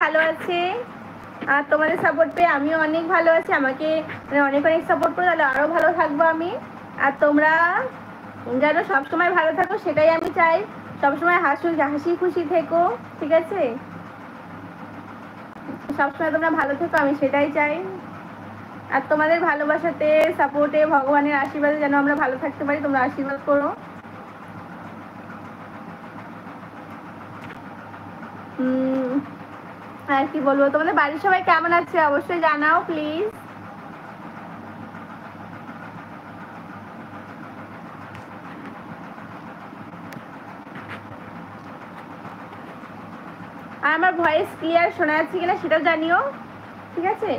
ভালো আছে, আর তোমাদের সাপোর্ট পেয়ে আমিও অনেক ভালো আছি। আমাকে অনেক অনেক সাপোর্ট করে, তাহলে আরও ভালো থাকবো আমি। আর তোমরা যেন সবসময় ভালো থাকো সেটাই আমি চাই। সবসময় হাসি খুশি থেকো, ঠিক আছে? সবসময় তোমরা ভালো থেকো, আমি সেটাই চাই। আর তোমাদের ভালোবাসাতে, সাপোর্টে, ভগবানের আশীর্বাদে যেন আমরা ভালো থাকতে পারি, তোমরা আশীর্বাদ করো। আর কি বলবো, তোমাদের বাড়ির সবাই কেমন আছে অবশ্যই জানাও প্লিজ। আর আমার ভয়েস ক্লিয়ার শোনা যাচ্ছে কিনা সেটাও জানিও, ঠিক আছে?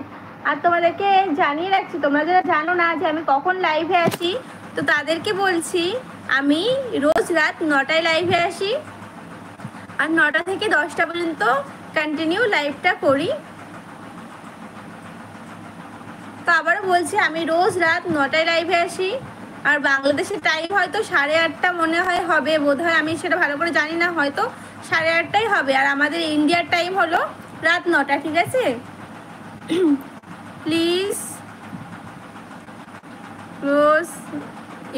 আর তোমাদেরকে জানিয়ে রাখছি, তোমরা যারা জানো না যে আমি কখন লাইভে আসি, তো তাদেরকে বলছি আমি রোজ রাত 9টায় লাইভে আসি, আর 9টা থেকে 10টা পর্যন্ত কন্টিনিউ লাইভটা করি। তো আবারও বলছি, আমি রোজ রাত 9টায় লাইভে আসি। আর বাংলাদেশের টাইম হয়তো 8:30 মনে হয় হবে, বোধ হয়, আমি সেটা ভালো করে জানি না, হয়তো 8:30 হবে। আর আমাদের ইন্ডিয়ার টাইম হলো রাত 9টা, ঠিক আছে? Please close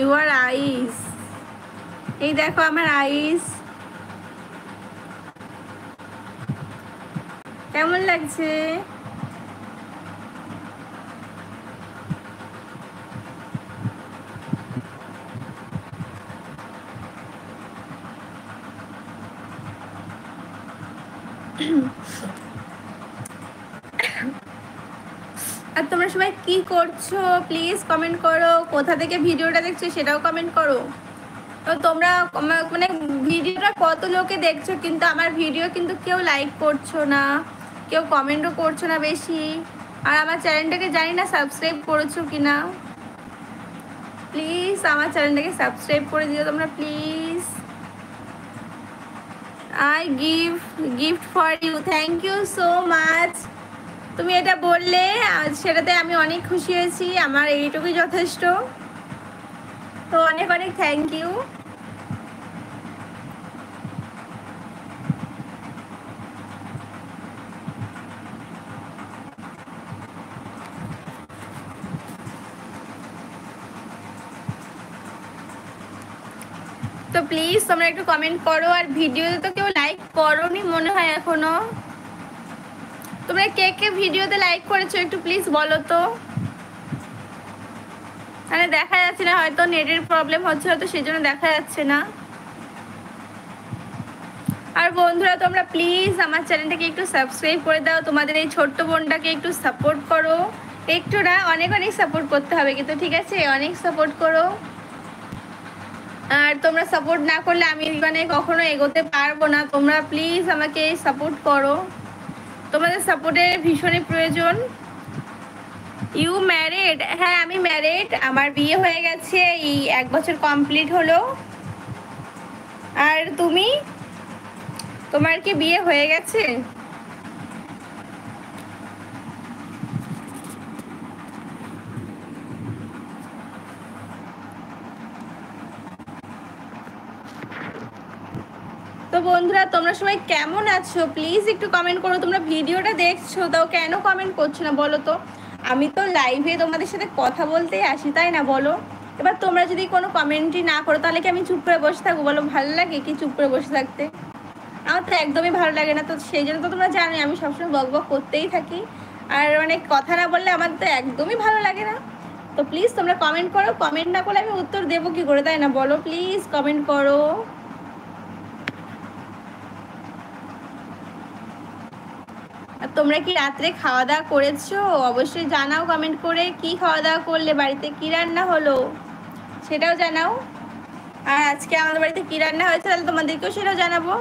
your eyes. এই দেখো আমার আইস কেমন লাগছে। আর তোমরা সবাই কি করছো প্লিজ কমেন্ট করো, কোথা থেকে ভিডিওটা দেখছো সেটাও কমেন্ট করো। তো তোমরা মানে ভিডিওটা কত লোকে দেখছো, কিন্তু আমার ভিডিও কিন্তু কেউ লাইক করছো না, কেউ কমেন্টও করছো না বেশি। আর আমার চ্যানেলটাকে জানি না সাবস্ক্রাইব করেছো কিনা, প্লিজ আমার চ্যানেলটাকে সাবস্ক্রাইব করে দিও তোমরা please. I gift for you, thank you so much. তুমি এটা বললে সেটাতে আমি অনেক খুশি হয়েছি, আমার এইটুকুই যথেষ্ট। তো অনেক অনেক থ্যাংক ইউ। তো প্লিজ তোমরা একটু কমেন্ট করো। আর ভিডিওতে তো কেউ লাইক করোনি মনে হয় এখনো। তোমরা কে কে ভিডিওতে লাইক করেছো একটু প্লিজ বলো তো। মানে দেখা যাচ্ছে না, হয়তো নেটের প্রবলেম হচ্ছে, হয়তো সেই জন্য দেখা যাচ্ছে না। আর বন্ধুরা তোমরা প্লিজ আমার চ্যানেলটাকে একটু সাবস্ক্রাইব করে দাও, তোমাদের এই ছোট্ট বোনটাকে একটু সাপোর্ট করো। একটু না, অনেক অনেক সাপোর্ট করতে হবে কিন্তু, ঠিক আছে? অনেক সাপোর্ট করো। আর তোমরা সাপোর্ট না করলে আমি মানে কখনো এগোতে পারবো না। তোমরা প্লিজ আমাকে সাপোর্ট করো, তোমাদের সাপোর্টের ভীষণই প্রয়োজন। You married? হ্যাঁ আমি ম্যারিড, আমার বিয়ে হয়ে গেছে, এই 1 বছর কমপ্লিট হলো। আর তুমি, তোমার কি বিয়ে হয়ে গেছে? তো বন্ধুরা তোমরা সবাই কেমন আছো প্লিজ একটু কমেন্ট করো। তোমরা ভিডিওটা দেখছো তাও কেন কমেন্ট করছো না বলো তো? আমি তো লাইভে তোমাদের সাথে কথা বলতেই আসি, তাই না বলো? এবার তোমরা যদি কোনো কমেন্টই না করো তাহলে কি আমি চুপ করে বসে থাকবো বলো? ভালো লাগে কি চুপ করে বসে থাকতে? আমার তো একদমই ভালো লাগে না। তো সেই জন্য তো তোমরা জানো আমি সবসময় বক বক করতেই থাকি, আর অনেক কথা না বললে আমার তো একদমই ভালো লাগে না। তো প্লিজ তোমরা কমেন্ট করো, কমেন্ট না করলে আমি উত্তর দেবো কি করে, তাই না বলো? প্লিজ কমেন্ট করো। আর তোমরা কি রাত্রে খাওয়া দাওয়া করেছো? অবশ্যই জানাও কমেন্ট করে, কি খাওয়া দাওয়া করলে, বাড়িতে কি রান্না হলো সেটাও জানাও। আর আজকে আমাদের বাড়িতে কি রান্না হয়েছে তাহলে তোমাদেরকেও সেটাও জানাবো।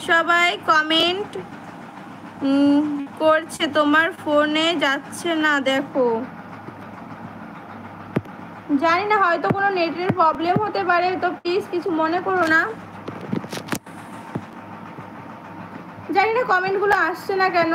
সবাই কমেন্ট করছে, তোমার ফোনে যাচ্ছে না দেখো। জানি না, হয়তো কোনো নেটের প্রবলেম হতে পারে, তো প্লিজ কিছু মনে করো না। জানি না কমেন্টগুলো আসছে না কেন।